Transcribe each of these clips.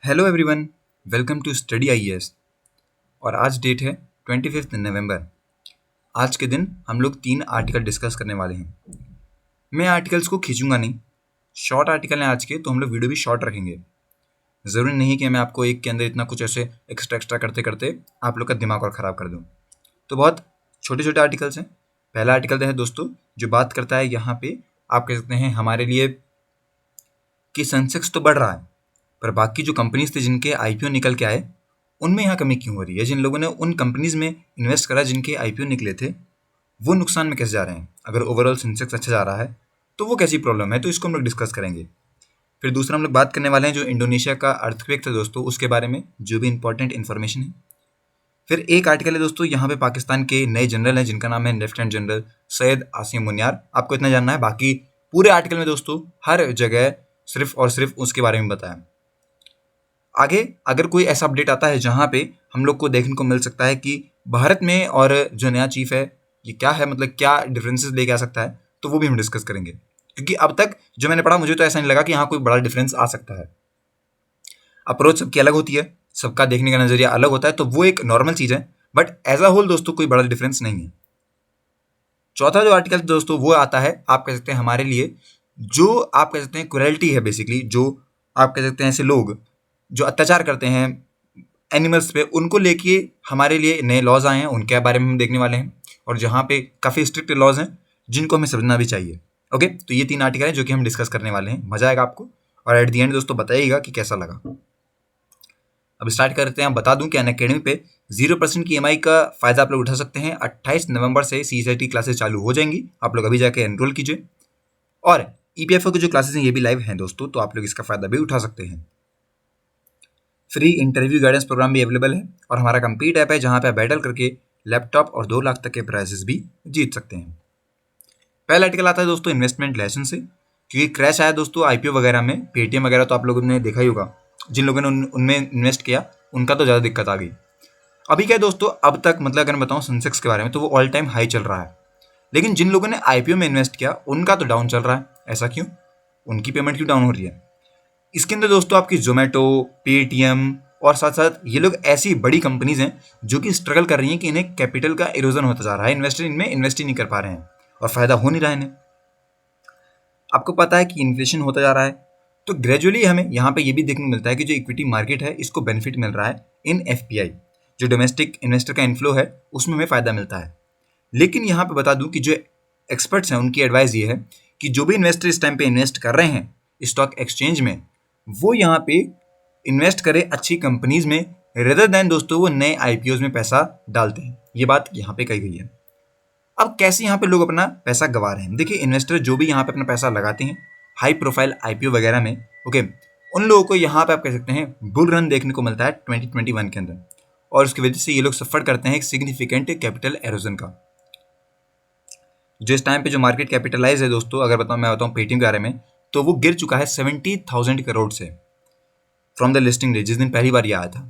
Hello everyone, welcome to study IAS. और आज date है 25 नवंबर। आज के दिन हम लोग 3 आर्टिकल डिस्कस करने वाले हैं। मैं आर्टिकल्स को खींचूंगा नहीं, शॉर्ट आर्टिकल हैं आज के, तो हम लोग वीडियो भी शॉर्ट रखेंगे। ज़रूरी नहीं कि मैं आपको एक के अंदर इतना कुछ ऐसे एक्स्ट्रा करते करते आप लोग का दिमाग और ख़राब कर दूँ। तो बहुत छोटे छोटे आर्टिकल्स हैं। पहला आर्टिकल है दोस्तों जो बात करता है यहाँ पे, आप कह सकते हैं हमारे लिए, कि सेंसेक्स तो बढ़ रहा है पर बाकी जो कंपनीज थे जिनके आईपीओ निकल के आए उनमें यहाँ कमी क्यों हो रही है। जिन लोगों ने उन कंपनीज में इन्वेस्ट करा जिनके आईपीओ निकले थे वो नुकसान में कैसे जा रहे हैं। अगर ओवरऑल सेंसेक्स अच्छा जा रहा है तो वो कैसी प्रॉब्लम है, तो इसको हम लोग डिस्कस करेंगे। फिर दूसरा हम लोग बात करने वाले हैं जो इंडोनेशिया का अर्थक्वेक था दोस्तों, उसके बारे में जो भी इंपॉर्टेंट इन्फॉर्मेशन है। फिर एक आर्टिकल है दोस्तों, यहाँ पे पाकिस्तान के नए जनरल हैं जिनका नाम है लेफ्टिनेंट जनरल सैयद आसिम मुनियार। आपको इतना जानना है, बाकी पूरे आर्टिकल में दोस्तों हर जगह सिर्फ और सिर्फ उसके बारे में बताया। आगे अगर कोई ऐसा अपडेट आता है जहाँ पे हम लोग को देखने को मिल सकता है कि भारत में और जो नया चीफ है ये क्या है, मतलब क्या डिफरेंसेस लेके आ सकता है, तो वो भी हम डिस्कस करेंगे। क्योंकि अब तक जो मैंने पढ़ा मुझे तो ऐसा नहीं लगा कि यहाँ कोई बड़ा डिफरेंस आ सकता है। अप्रोच सबकी अलग होती है, सबका देखने का नजरिया अलग होता है, तो वो एक नॉर्मल चीज़ है, बट एज अ होल दोस्तों कोई बड़ा डिफरेंस नहीं है। चौथा जो आर्टिकल दोस्तों वो आता है, आप कह सकते हैं हमारे लिए, जो आप कह सकते हैं क्रुएल्टी है बेसिकली, जो आप कह सकते हैं ऐसे लोग जो अत्याचार करते हैं एनिमल्स पे, उनको लेके हमारे लिए नए लॉज आए हैं, उनके बारे में हम देखने वाले हैं। और जहाँ पे काफ़ी स्ट्रिक्ट लॉज हैं जिनको हमें समझना भी चाहिए। ओके, तो ये 3 आर्टिकल हैं जो कि हम डिस्कस करने वाले हैं। मजा आएगा आपको, और एट दी एंड दोस्तों बताइएगा कि कैसा लगा। अब स्टार्ट करते हैं। बता दूं कि अनअकैडमी पे 0% की EMI का फ़ायदा आप लोग उठा सकते हैं। 28 नवंबर से CSIT क्लासेस चालू हो जाएंगी, आप लोग अभी जाके एनरोल कीजिए। और EPFO की जो क्लासेस हैं ये भी लाइव हैं दोस्तों, तो आप लोग इसका फ़ायदा भी उठा सकते हैं। फ्री इंटरव्यू गाइडेंस प्रोग्राम भी अवेलेबल है, और हमारा कंपीट ऐप है जहाँ पे आप बैटल करके लैपटॉप और 2 लाख तक के प्राइजेस भी जीत सकते हैं। पहला आर्टिकल आता है दोस्तों इन्वेस्टमेंट लेसन से, क्योंकि क्रैश आया दोस्तों आईपीओ वगैरह में, पेटीएम वगैरह तो आप लोगों ने देखा ही होगा। जिन लोगों ने उनमें इन्वेस्ट किया उनका तो ज़्यादा दिक्कत आ गई। अभी क्या है दोस्तों, अब तक मतलब अगर मैं बताऊँ सेंसेक्स के बारे में तो वो ऑल टाइम हाई चल रहा है, लेकिन जिन लोगों ने आईपीओ में इन्वेस्ट किया उनका तो डाउन चल रहा है। ऐसा क्यों? उनकी पेमेंट क्यों डाउन हो रही है? इसके अंदर दोस्तों आपकी जोमेटो, पेटीएम और साथ साथ ये लोग ऐसी बड़ी कंपनीज हैं जो कि स्ट्रगल कर रही हैं कि इन्हें कैपिटल का इरोजन होता जा रहा है, इन्वेस्टर इनमें इन्वेस्ट ही नहीं कर पा रहे हैं और फायदा हो नहीं रहा है इन्हें। आपको पता है कि इन्फ्लेशन होता जा रहा है, तो ग्रेजुअली हमें यहाँ पे ये भी देखने को मिलता है कि जो इक्विटी मार्केट है इसको बेनिफिट मिल रहा है इन एफपीआई, जो डोमेस्टिक इन्वेस्टर का इन्फ्लो है उसमें हमें फ़ायदा मिलता है। लेकिन यहाँ पे बता दूं कि जो एक्सपर्ट्स हैं उनकी एडवाइस ये है कि जो भी इन्वेस्टर इस टाइम पे इन्वेस्ट कर रहे हैं स्टॉक एक्सचेंज में, वो यहाँ पे इन्वेस्ट करें अच्छी कंपनीज में, रेदर देन दोस्तों वो नए आईपीओज में पैसा डालते हैं। ये बात यहाँ पे कही गई है। अब कैसे यहाँ पे लोग अपना पैसा गंवा रहे हैं? देखिए, इन्वेस्टर जो भी यहाँ पे अपना पैसा लगाते हैं हाई प्रोफाइल आईपीओ वगैरह में, ओके, उन लोगों को यहाँ पे आप कह सकते हैं बुल रन देखने को मिलता है 2021 के अंदर, और उसकी वजह से ये लोग सफर करते हैं एक सिग्निफिकेंट कैपिटल एरोजन का। जो इस टाइम पे जो मार्केट कैपिटलाइज है दोस्तों, अगर मैं बताऊँ पेटीएम के बारे में, तो वो गिर चुका है 70,000 करोड़ से फ्रॉम द लिस्टिंग डे, जिस दिन पहली बार ये आया था।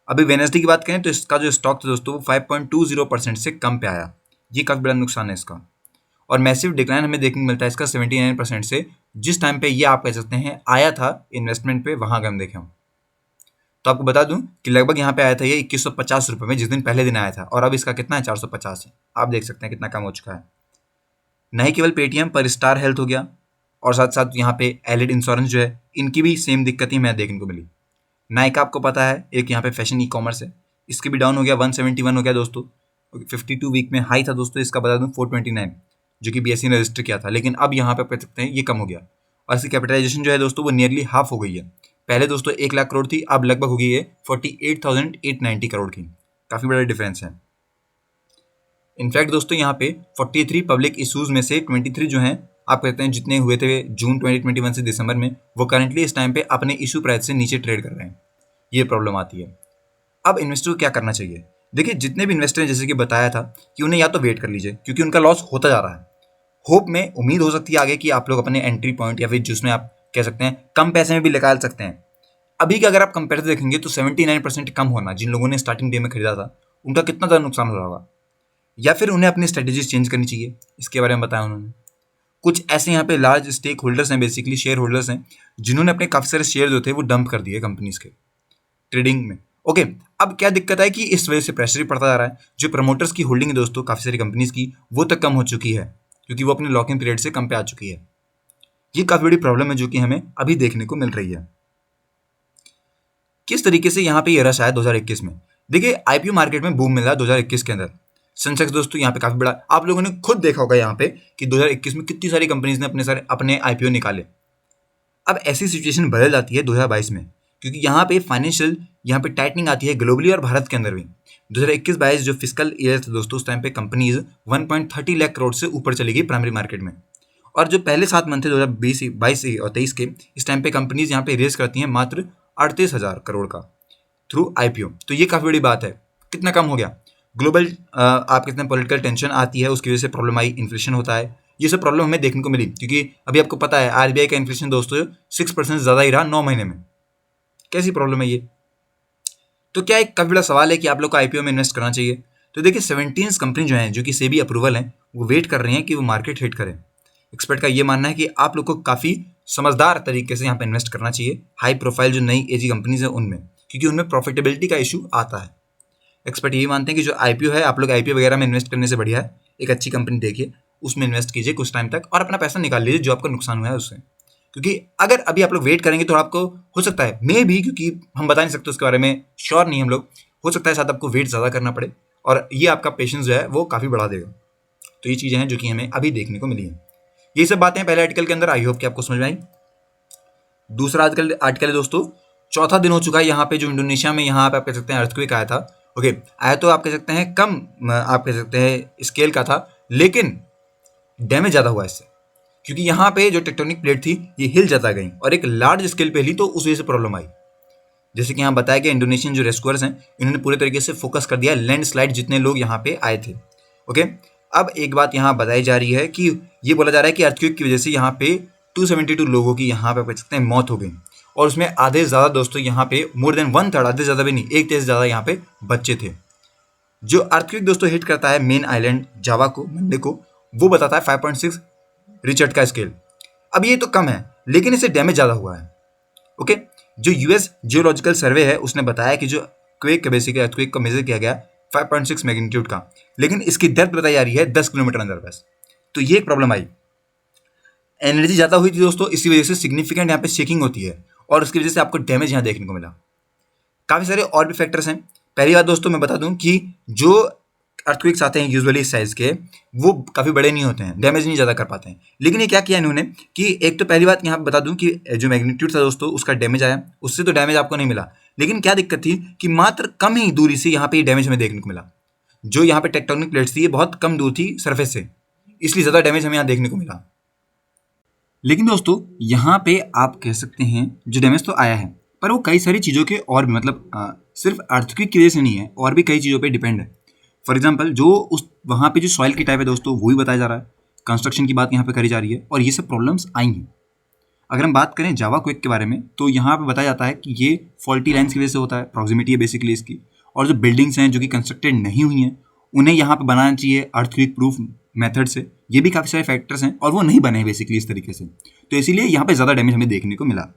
अभी वेडनेसडे की बात करें तो इसका जो स्टॉक था दोस्तों वो 5.20% से कम पे आया। ये काफ़ी बड़ा नुकसान है इसका, और मैसिव डिक्लाइन हमें देखने को मिलता है इसका 79% से, जिस टाइम पे ये आप कह सकते हैं आया था इन्वेस्टमेंट पे, वहाँ अगर हम देखें। तो आपको बता दूं कि लगभग यहाँ पे आया था ये 2150 रुपये में जिस दिन पहले दिन आया था, और अब इसका कितना है 450 है। आप देख सकते हैं कितना कम हो चुका है। नहीं केवल पेटीएम पर स्टार हेल्थ हो गया, और साथ साथ यहाँ पे एलिड इंश्योरेंस जो है इनकी भी सेम दिक्कत ही हमें देखने को मिली। नाइका आपको पता है एक यहाँ पे फैशन ई कॉमर्स है, इसके भी डाउन हो गया, 171 हो गया दोस्तों। 52 वीक में हाई था दोस्तों इसका, बता दूं 429, जो कि BSE ने रजिस्टर किया था, लेकिन अब यहाँ पे कह सकते हैं ये कम हो गया, और इसकी कैपिटलाइजेशन जो है दोस्तों वो नियरली हाफ हो गई है। पहले दोस्तों 1 लाख करोड़ थी, अब लगभग हो गई है 48,890 करोड़ की। काफ़ी बड़ा डिफरेंस है। इनफैक्ट दोस्तों यहाँ पे 43 पब्लिक इशूज़ में से 23 जो हैं आप कहते हैं जितने हुए थे जून 2021 से दिसंबर में, वो करंटली इस टाइम पे अपने इशू प्राइस से नीचे ट्रेड कर रहे हैं। ये प्रॉब्लम आती है। अब इन्वेस्टर को क्या करना चाहिए? देखिए, जितने भी इन्वेस्टर हैं जैसे कि बताया था कि उन्हें या तो वेट कर लीजिए क्योंकि उनका लॉस होता जा रहा है। होप में उम्मीद हो सकती है आगे कि आप लोग अपने एंट्री पॉइंट या फिर जिसमें आप कह सकते हैं कम पैसे में भी निकाल सकते हैं। अभी का अगर आप कंपेरिजन देखेंगे तो 79% कम होना, जिन लोगों ने स्टार्टिंग डे में खरीदा था उनका कितना ज़्यादा नुकसान हो रहा होगा, या फिर उन्हें अपनी स्ट्रेटेजीज चेंज करनी चाहिए। इसके बारे में बताया उन्होंने। कुछ ऐसे यहाँ पे लार्ज स्टेक होल्डर्स हैं, बेसिकली शेयर होल्डर्स हैं, जिन्होंने अपने काफ़ी सारे शेयर जो थे वो डंप कर दिए कंपनीज के। ट्रेडिंग में। ओके, अब क्या दिक्कत है कि इस वजह से प्रेशर भी पड़ता जा रहा है। जो प्रमोटर्स की होल्डिंग है दोस्तों काफ़ी सारी कंपनीज की, वो तक कम हो चुकी है क्योंकि वो अपने लॉकिंग पीरियड से कम पे आ चुकी है। ये काफ़ी बड़ी प्रॉब्लम है जो कि हमें अभी देखने को मिल रही है। किस तरीके से यहाँ पे ये रश आया 2021 में? देखिए, आईपीओ मार्केट में बूम मिला 2021 के अंदर। सेंसेक्स दोस्तों यहाँ पे काफ़ी बड़ा, आप लोगों ने खुद देखा होगा यहाँ पे कि 2021 में कितनी सारी कंपनीज ने अपने आईपीओ निकाले। अब ऐसी सिचुएशन बदल जाती है 2022 में, क्योंकि यहाँ पे फाइनेंशियल यहाँ पे टाइटनिंग आती है ग्लोबली और भारत के अंदर भी। 2021-22 जो फिस्कल ईयर था दोस्तों, उस टाइम पे कंपनीज 1.30 लाख करोड़ से ऊपर चली गई प्राइमरी मार्केट में। और जो पहले 7 मंथ थे 2020, 22 और 23 के, इस टाइम पे कंपनीज यहाँ पे रेज करती हैं मात्र 38,000 करोड़ का थ्रू आईपीओ। तो ये काफ़ी बड़ी बात है, कितना कम हो गया। ग्लोबल आप कितने पॉलिटिकल टेंशन आती है, उसकी वजह से प्रॉब्लम आई, इन्फ्लेशन होता है, ये सब प्रॉब्लम हमें देखने को मिली। क्योंकि अभी आपको पता है आरबीआई का इन्फ्लेशन दोस्तों 6% ज़्यादा ही रहा 9 महीने में। कैसी प्रॉब्लम है ये? तो क्या एक काफ़ी बड़ा सवाल है कि आप लोग को आईपीओ में इन्वेस्ट करना चाहिए। तो देखिए 17 कंपनी जो हैं जो कि सेबी अप्रूवल हैं, वो वेट कर रही हैं कि वो मार्केट हिट करें। एक्सपर्ट का ये मानना है कि आप लोग को काफ़ी समझदार तरीके से यहाँ पे इन्वेस्ट करना चाहिए हाई प्रोफाइल जो नई एजी कंपनीज है उनमें, क्योंकि उनमें प्रॉफिटेबिलिटी का इशू आता है। एक्सपर्ट ये मानते हैं कि जो आईपीओ है, आप लोग आईपीओ वगैरह में इन्वेस्ट करने से बढ़िया है एक अच्छी कंपनी देखिए, उसमें इन्वेस्ट कीजिए कुछ टाइम तक और अपना पैसा निकाल लीजिए जो आपका नुकसान हुआ है उससे। क्योंकि अगर अभी आप लोग वेट करेंगे तो आपको हो सकता है मे भी, क्योंकि हम बता नहीं सकते उसके बारे में, श्योर नहीं हम लोग, हो सकता है शायद आपको वेट ज़्यादा करना पड़े और ये आपका पेशेंस जो है वो काफ़ी बढ़ा देगा। तो ये चीज़ें हैं जो कि हमें अभी देखने को मिली हैं। ये सब बातें पहले आर्टिकल के अंदर, आई होप कि आपको समझ में आई। दूसरा आर्टिकल है दोस्तों, चौथा दिन हो चुका है यहाँ पे, जो इंडोनेशिया में यहाँ पे आप कह सकते हैं अर्थक्वेक आया था। ओके, आया तो आप कह सकते हैं कम, आप कह सकते हैं स्केल का था, लेकिन डैमेज ज़्यादा हुआ इससे, क्योंकि यहाँ पे जो टेक्टोनिक प्लेट थी ये हिल जाता गई और एक लार्ज स्केल पे हिली, तो उस वजह से प्रॉब्लम आई। जैसे कि यहाँ बताया गया, इंडोनेशियन जो रेस्क्यूअर्स हैं इन्होंने पूरे तरीके से फोकस कर दिया लैंडस्लाइड जितने लोग यहाँ पे आए थे। ओके, अब एक बात यहाँ बताई जा रही है कि ये बोला जा रहा है कि अर्थक्वेक की वजह से यहाँ पे 272 लोगों की यहाँ पे कह सकते हैं मौत हो गई, और उसमें आधे ज़्यादा दोस्तों यहाँ पे मोर देन 1/3, आधे ज़्यादा भी नहीं, 1/3 ज़्यादा यहाँ पे बच्चे थे। जो अर्थक्वेक दोस्तों हिट करता है मेन आइलैंड जावा को, मंडे को, वो बताता है 5.6 रिचर्ड का स्केल। अब ये तो कम है, लेकिन इससे डैमेज ज़्यादा हुआ है। ओके, जो यूएस जियोलॉजिकल सर्वे है उसने बताया कि जो क्वेक बेसिकली अर्थक्वेक को मेजर किया गया 5.6 मैग्नीट्यूड का, लेकिन इसकी डेप्थ बताई जा रही है 10 किलोमीटर अंदर बस। तो ये एक प्रॉब्लम आई। एनर्जी ज़्यादा हुई थी दोस्तों, इसी वजह से सिग्निफिकेंट यहाँ पे शेकिंग होती है और उसकी वजह से आपको डैमेज यहाँ देखने को मिला। काफ़ी सारे और भी फैक्टर्स हैं। पहली बात दोस्तों मैं बता दूं कि जो अर्थक्वेक्स आते हैं यूजुअली साइज के, वो काफ़ी बड़े नहीं होते हैं, डैमेज नहीं ज़्यादा कर पाते हैं। लेकिन ये क्या किया इन्होंने कि एक तो पहली बात यहाँ बता दूं कि जो मैग्नीट्यूड था दोस्तों उसका डैमेज आया, उससे तो डैमेज आपको नहीं मिला, लेकिन क्या दिक्कत थी कि मात्र कम ही दूरी से यहाँ पे ये डैमेज हमें देखने को मिला। जो यहाँ पे टेक्टोनिक प्लेट्स थी ये बहुत कम दूर थी सरफेस से, इसलिए ज़्यादा डैमेज हमें यहाँ देखने को मिला। लेकिन दोस्तों यहाँ पे आप कह सकते हैं जो डैमेज तो आया है, पर वो कई सारी चीज़ों के और भी, मतलब सिर्फ अर्थक्वेक की वजह से नहीं है, और भी कई चीज़ों पे डिपेंड है। फॉर एग्जांपल जो उस वहाँ पे जो सॉइल की टाइप है दोस्तों वो भी बताया जा रहा है, कंस्ट्रक्शन की बात यहाँ पे करी जा रही है, और ये सब प्रॉब्लम्स आई हैं। अगर हम बात करें जावा क्वेक के बारे में, तो यहाँ पे बताया जाता है कि ये फॉल्टी लाइन्स की वजह से होता है, प्रॉक्सिमिटी है बेसिकली इसकी, और जो बिल्डिंग्स हैं जो कि कंस्ट्रक्टेड नहीं हुई हैं उन्हें यहाँ पे बनाना चाहिए अर्थक्वेक प्रूफ मेथड से। ये भी काफ़ी सारे फैक्टर्स हैं और वो नहीं बने हैं बेसिकली इस तरीके से, तो इसीलिए यहाँ पे ज़्यादा डैमेज हमें देखने को मिला।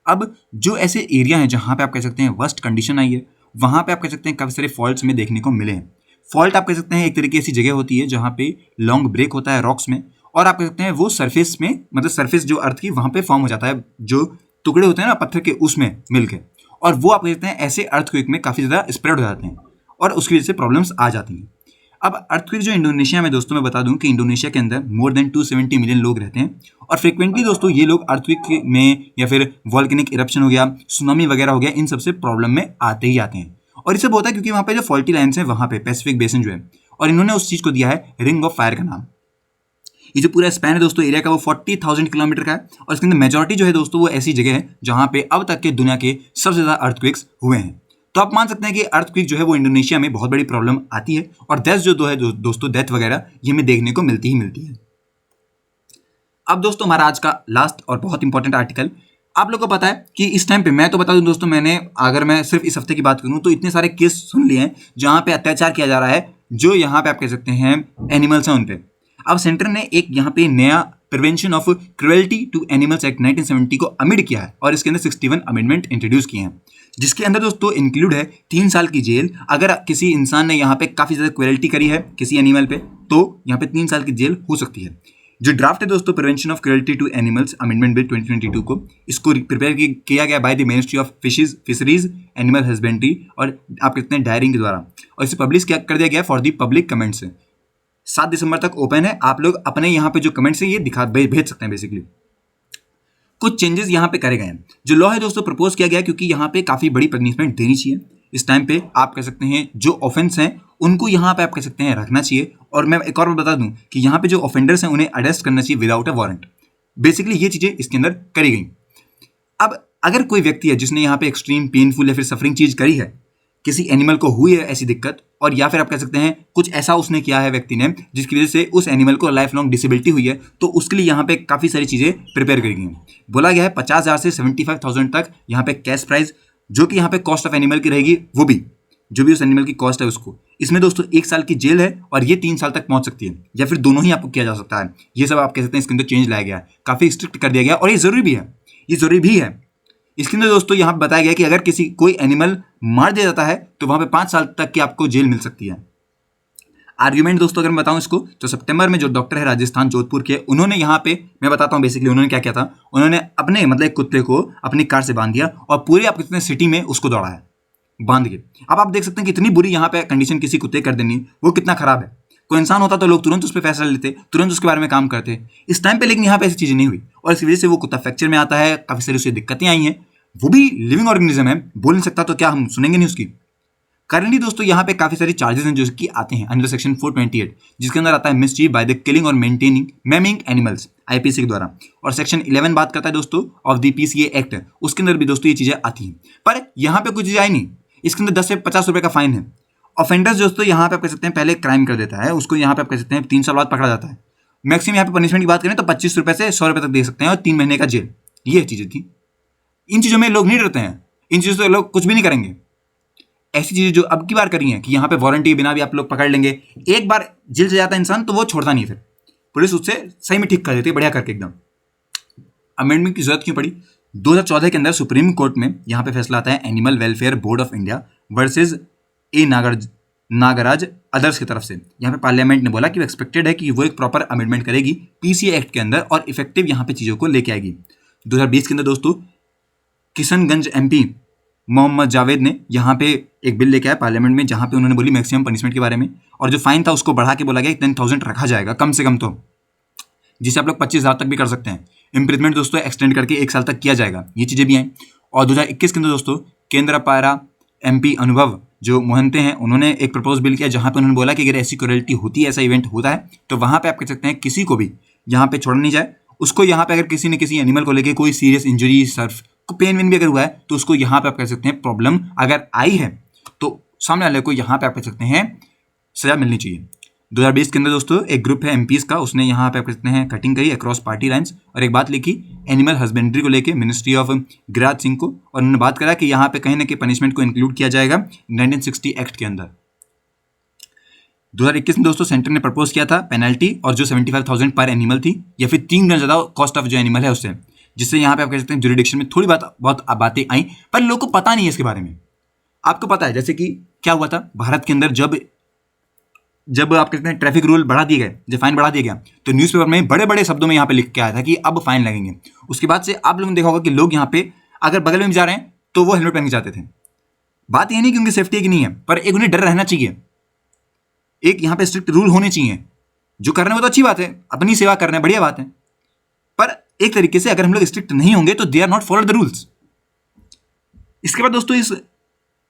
अब जो ऐसे एरिया हैं जहाँ पे आप कह सकते हैं वर्स्ट कंडीशन आई है, वहाँ पे आप कह सकते हैं काफ़ी सारे फॉल्ट्स में देखने को मिले हैं। फॉल्ट आप कह सकते हैं एक तरीके ऐसी जगह होती है जहाँ पे लॉन्ग ब्रेक होता है रॉक्स में, और आप कह सकते हैं वो सरफेस में, मतलब सरफेस जो अर्थ की वहाँ पे फॉर्म हो जाता है, जो टुकड़े होते हैं ना पत्थर के उसमें मिलके, और वो आप कह सकते हैं ऐसे अर्थक्वेक में काफ़ी ज़्यादा स्प्रेड हो जाते हैं और उसकी वजह से प्रॉब्लम्स आ जाती हैं। अब अर्थक्वेक जो इंडोनेशिया में दोस्तों मैं बता दूं कि इंडोनेशिया के अंदर मोर देन 270 मिलियन लोग रहते हैं, और फ्रिक्वेंटली दोस्तों ये लोग अर्थक्वेक में या फिर वॉल्केनिक इरप्शन हो गया, सुनामी वगैरह हो गया, इन सबसे प्रॉब्लम में आते ही आते हैं। और ये सब होता है क्योंकि वहाँ पे जो फॉल्टी लाइन्स हैं वहाँ पे पैसिफिक बेसिन जो है, और इन्होंने उस चीज़ को दिया है रिंग ऑफ फायर का नाम। ये जो पूरा स्पैन है दोस्तों एरिया का वो 40,000 किलोमीटर का है, और इसके अंदर मेजॉरिटी जो है दोस्तों वो ऐसी जगह है जहाँ पे अब तक के दुनिया के सबसे ज़्यादा अर्थक्वेक्स हुए हैं। तो आप मान सकते हैं कि अर्थक्वेक जो है वो इंडोनेशिया में बहुत बड़ी प्रॉब्लम आती है, और डेथ जो है दोस्तों डेथ वगैरह ये हमें देखने को मिलती ही मिलती है। अब दोस्तों हमारा आज का लास्ट और बहुत इंपॉर्टेंट आर्टिकल, आप लोग को पता है कि इस टाइम पे मैं तो बता दूं दोस्तों, अगर मैं सिर्फ इस हफ्ते की बात करूं तो इतने सारे केस सुन लिए हैं जहां पे अत्याचार किया जा रहा है, जो यहाँ पे आप कह सकते हैं एनिमल्स हैं उन पे। अब सेंटर ने एक यहाँ पे नया prevention of cruelty to animals act 1970 को अमेंड किया है, और इसके अंदर 61 अमेंडमेंट इंट्रोड्यूस किए हैं, जिसके अंदर दोस्तों इंक्लूड है 3 साल की जेल। अगर किसी इंसान ने यहाँ पे काफ़ी ज़्यादा क्रुएल्टी करी है किसी एनिमल पे तो यहाँ पे 3 साल की जेल हो सकती है। जो ड्राफ्ट है दोस्तों prevention of cruelty to animals amendment bill 2022 को, इसको प्रिपेयर किया गया by the ministry of fisheries animal husbandry और आप कहते हैं डायरिंग के द्वारा, और इसे पब्लिश कर दिया गया फॉर दी पब्लिक कमेंट से। 7 दिसंबर तक ओपन है, आप लोग अपने यहाँ पे जो कमेंट्स है ये भेज सकते हैं। बेसिकली कुछ चेंजेस यहाँ पे करे गए हैं। जो लॉ है दोस्तों प्रपोज किया गया क्योंकि यहाँ पे काफ़ी बड़ी पनिशमेंट देनी चाहिए इस टाइम पे। आप कह सकते हैं जो ऑफेंस हैं उनको यहाँ पे आप कह सकते हैं रखना चाहिए। और मैं एक और बात बता दूं कि यहाँ पे जो ऑफेंडर्स हैं उन्हें अरेस्ट करना चाहिए विदाउट अ वारंट। बेसिकली ये चीज़ें इसके अंदर करी गई। अब अगर कोई व्यक्ति है जिसने यहाँ पे एक्सट्रीम पेनफुल या फिर सफरिंग चीज़ करी है, किसी एनिमल को हुई है ऐसी दिक्कत, और या फिर आप कह सकते हैं कुछ ऐसा उसने किया है व्यक्ति ने जिसकी वजह से उस एनिमल को लाइफ लॉन्ग डिसेबिलिटी हुई है, तो उसके लिए यहाँ पे काफ़ी सारी चीज़ें प्रिपेयर करी गई हैं। बोला गया है 50,000 से 75,000 तक यहाँ पे कैश प्राइज, जो कि यहाँ पे कॉस्ट ऑफ एनिमल की रहेगी, वो भी जो भी उस एनिमल की कॉस्ट है उसको। इसमें दोस्तों 1 साल की जेल है और ये 3 साल तक पहुंच सकती है, या फिर दोनों ही आपको किया जा सकता है। ये सब आप कह सकते हैं इसके अंदर चेंज लाया गया है, काफ़ी स्ट्रिक्ट कर दिया गया और ये ज़रूरी भी है, ये ज़रूरी भी है। इसके अंदर दोस्तों यहाँ पे बताया गया कि अगर कोई एनिमल मार दिया जाता है तो वहाँ पे 5 साल तक की आपको जेल मिल सकती है। आर्ग्यूमेंट दोस्तों अगर मैं बताऊं इसको, तो सितंबर में जो डॉक्टर है राजस्थान जोधपुर के, उन्होंने यहाँ पे मैं बताता हूँ बेसिकली उन्होंने क्या किया था। उन्होंने अपने मतलब एक कुत्ते को अपनी कार से बांध दिया और पूरे आप कितने सिटी में उसको दौड़ाया बांध के। अब आप देख सकते हैं कितनी बुरी यहाँ पे कंडीशन किसी कुत्ते कर देनी, वो कितना खराब है। कोई इंसान होता तो लोग तुरंत उस पर फैसला लेते, तुरंत उसके बारे में काम करते इस टाइम पे, लेकिन यहाँ पे ऐसी चीज़ें नहीं हुई और इस वजह से वो कुत्ता फ्रैक्चर में आता है, काफ़ी सारी उसे दिक्कतें आई हैं। वो भी लिविंग ऑर्गेनिज्म है, बोल नहीं सकता, तो क्या हम सुनेंगे नहीं उसकी। करंटली दोस्तों यहाँ पे काफ़ी सारी चार्जेस हैं जो कि आते हैं अंडर सेक्शन 428, जिसके अंदर आता है मिसचीफ बाय द किलिंग और मेंटेनिंग मैमिंग एनिमल्स आईपीसी के द्वारा, और सेक्शन 11 बात करता है दोस्तों ऑफ द पीसीए एक्ट, उसके अंदर भी दोस्तों ये चीज़ें आती हैं। पर यहाँ पे कुछ चीज़ें आई नहीं, इसके अंदर 10 से 50 रुपये का फाइन है। ऑफेंडर्स दोस्तों यहाँ पे आप कह सकते हैं पहले क्राइम कर देता है, उसको यहाँ पे आप कह सकते हैं 3 साल बाद पकड़ा जाता है। मैक्सिमम यहाँ पे पनिशमेंट की बात करें तो 25 रुपये से 100 रुपये तक दे सकते हैं और 3 महीने का जेल। ये चीज़ें थी। इन चीज़ों में लोग नहीं डरते हैं, इन चीज़ों से लोग कुछ भी नहीं करेंगे। ऐसी चीज़ें जो अब की बार करी हैं कि यहाँ पे वारंटी के बिना भी आप लोग पकड़ लेंगे, एक बार जेल से जाता है इंसान तो वो छोड़ता नहीं, फिर पुलिस उससे सही में ठीक कर देती है बढ़िया करके एकदम। अमेंडमेंट की जरूरत क्यों पड़ी? 2014 के अंदर सुप्रीम कोर्ट में यहाँ पे फैसला आता है animal welfare board of India versus A Nagaraj others की तरफ से। यहाँ पे पार्लियामेंट ने बोला कि वो एक्सपेक्टेड है कि वो एक प्रॉपर अमेंडमेंट करेगी पीसीए एक्ट के अंदर और इफेक्टिव यहाँ पे चीज़ों को लेके आएगी। 2020 के अंदर दोस्तों किशनगंज एमपी मोहम्मद जावेद ने यहाँ पे एक बिल लेके आया पार्लियामेंट में, जहाँ पे उन्होंने बोली मैक्सिमम पनिशमेंट के बारे में, और जो फाइन था उसको बढ़ा के बोला गया 10,000 रखा जाएगा कम से कम, तो जिसे आप लोग 25,000 तक भी कर सकते हैं। इम्प्रिजमेंट दोस्तों एक्सटेंड करके 1 साल तक किया जाएगा, ये चीज़ें भी आई। और 2021 के अंदर दोस्तों केंद्र पारा एमपी अनुभव जो मोहंते हैं, उन्होंने एक प्रपोज बिल किया जहाँ पे उन्होंने बोला कि अगर ऐसी क्रुएल्टी होती है, ऐसा इवेंट होता है, तो वहाँ पे आप कह सकते हैं किसी को भी यहाँ पे छोड़ा नहीं जाए। उसको यहाँ पे अगर किसी ने किसी एनिमल को लेके कोई सीरियस इंजरी, सर्फ को पेन वेन भी अगर हुआ है, तो उसको यहाँ पे आप कह सकते हैं प्रॉब्लम अगर आई है तो सामने वाले को यहाँ पे आप कह सकते हैं सजा मिलनी चाहिए। 2020 के अंदर दोस्तों एक ग्रुप है एमपीज का, उसने यहाँ पे आप कह सकते हैं कटिंग करी अक्रॉस पार्टी लाइन्स और एक बात लिखी एनिमल हस्बेंड्री को लेके मिनिस्ट्री ऑफ गिरिराज सिंह को, और उन्होंने बात करा कि यहाँ पे कहीं ना कहीं पनिशमेंट को इंक्लूड किया जाएगा 1960 एक्ट के अंदर। 2021 में दोस्तों सेंटर ने प्रपोज किया था पेनल्टी और जो 75,000 पर एनिमल थी, या फिर 3 गुना ज़्यादा कॉस्ट ऑफ जो एनिमल है उससे, जिससे यहाँ पे आप कह सकते हैं जुरिडिक्शन में थोड़ी बहुत बातें आई, पर लोगों को पता नहीं है इसके बारे में। आपको पता है जैसे कि क्या हुआ था भारत के अंदर, जब आप कहते हैं ट्रैफिक रूल बढ़ा दिए गए, जब फाइन बढ़ा दिया गया, तो न्यूज़पेपर में बड़े बड़े शब्दों में यहाँ पे लिख के आया था कि अब फाइन लगेंगे। उसके बाद से आप लोगों ने देखा होगा कि लोग यहाँ पे अगर बगल में भी जा रहे हैं तो वो हेलमेट पहन के जाते थे। बात ये नहीं कि उनकी सेफ्टी की नहीं है, पर एक उन्हें डर रहना चाहिए, एक यहाँ पे स्ट्रिक्ट रूल होने चाहिए। जो कर रहे हैं वो तो अच्छी बात है, अपनी सेवा कर रहे हैं, बढ़िया बात है, पर एक तरीके से अगर हम लोग स्ट्रिक्ट नहीं होंगे तो they are not follow the rules. इसके बाद दोस्तों इस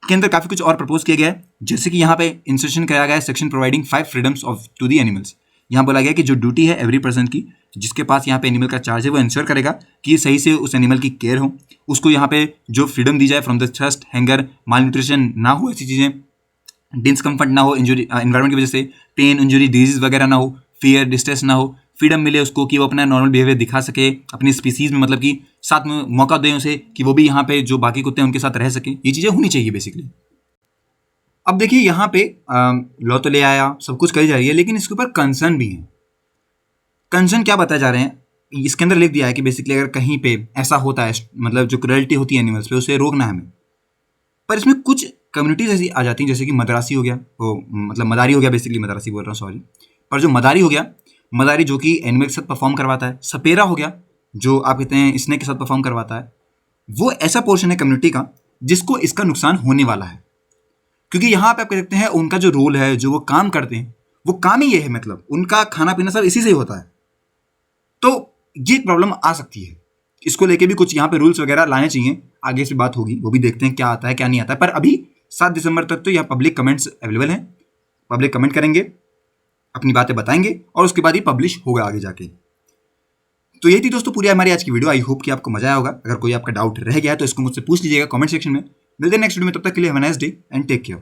के अंदर काफ़ी कुछ और प्रपोज किया गया है, जैसे कि यहाँ पे इंसर्शन कराया गया है section providing 5 freedoms of to the animals. यहाँ बोला गया कि जो ड्यूटी है एवरी पर्सन की, जिसके पास यहाँ पे एनिमल का चार्ज है, वो इंश्योर करेगा कि सही से उस एनिमल की केयर हो, उसको यहाँ पे जो फ्रीडम दी जाए from the thrust, hanger, mall nutrition ना हो, ऐसी चीज़ें, डिस्कम्फर्ट ना हो, इंजरी एनवायरमेंट की वजह से पेन, इंजरी, डिजीज वगैरह ना हो, फियर, डिस्ट्रेस ना हो, फ्रीडम मिले उसको कि वो अपना नॉर्मल बिहेवियर दिखा सके अपनी स्पीसीज में, मतलब कि साथ में मौका दें उसे कि वो भी यहाँ पे जो बाकी कुत्ते हैं उनके साथ रह सके। ये चीज़ें होनी चाहिए बेसिकली। अब देखिए यहाँ पे लॉ तो ले आया, सब कुछ करी जा रही है, लेकिन इसके ऊपर कंसर्न भी है। कंसर्न क्या बताए जा रहे हैं, इसके अंदर लिख दिया है कि बेसिकली अगर कहीं पे ऐसा होता है, मतलब जो क्रुएल्टी होती है एनिमल्स पे, उसे रोकना है हमें। पर इसमें कुछ कम्युनिटीज ऐसी आ जाती हैं, जैसे कि मदरासी हो गया, वो मतलब मदारी हो गया, बेसिकली मदरासी बोल रहा हूँ, सॉरी। पर जो मदारी हो गया, मदारी जो कि एनिमल के साथ परफॉर्म करवाता है। सपेरा हो गया, जो आप कहते हैं स्नेक के साथ परफॉर्म करवाता है। वो ऐसा पोर्शन है कम्युनिटी का जिसको इसका नुकसान होने वाला है, क्योंकि यहाँ पे आप कह सकते हैं उनका जो रोल है, जो वो काम करते हैं, वो काम ही ये है, मतलब उनका खाना पीना सब इसी से ही होता है। तो ये प्रॉब्लम आ सकती है। इसको लेके भी कुछ यहाँ पे रूल्स वगैरह लाने चाहिए, आगे से बात होगी, वो भी देखते हैं क्या आता है क्या नहीं आता है। पर अभी 7 दिसंबर तक तो यहाँ पब्लिक कमेंट्स अवेलेबल हैं, पब्लिक कमेंट करेंगे, अपनी बातें बताएंगे और उसके बाद ही पब्लिश होगा आगे जाके। तो यही थी दोस्तों पूरी हमारी आज की वीडियो। आई होप कि आपको मजा आया होगा। अगर कोई आपका डाउट रह गया है तो इसको मुझसे पूछ लीजिएगा कमेंट सेक्शन में। मिलते हैं नेक्स्ट वीडियो में, तब तक के लिए have a nice day and take care.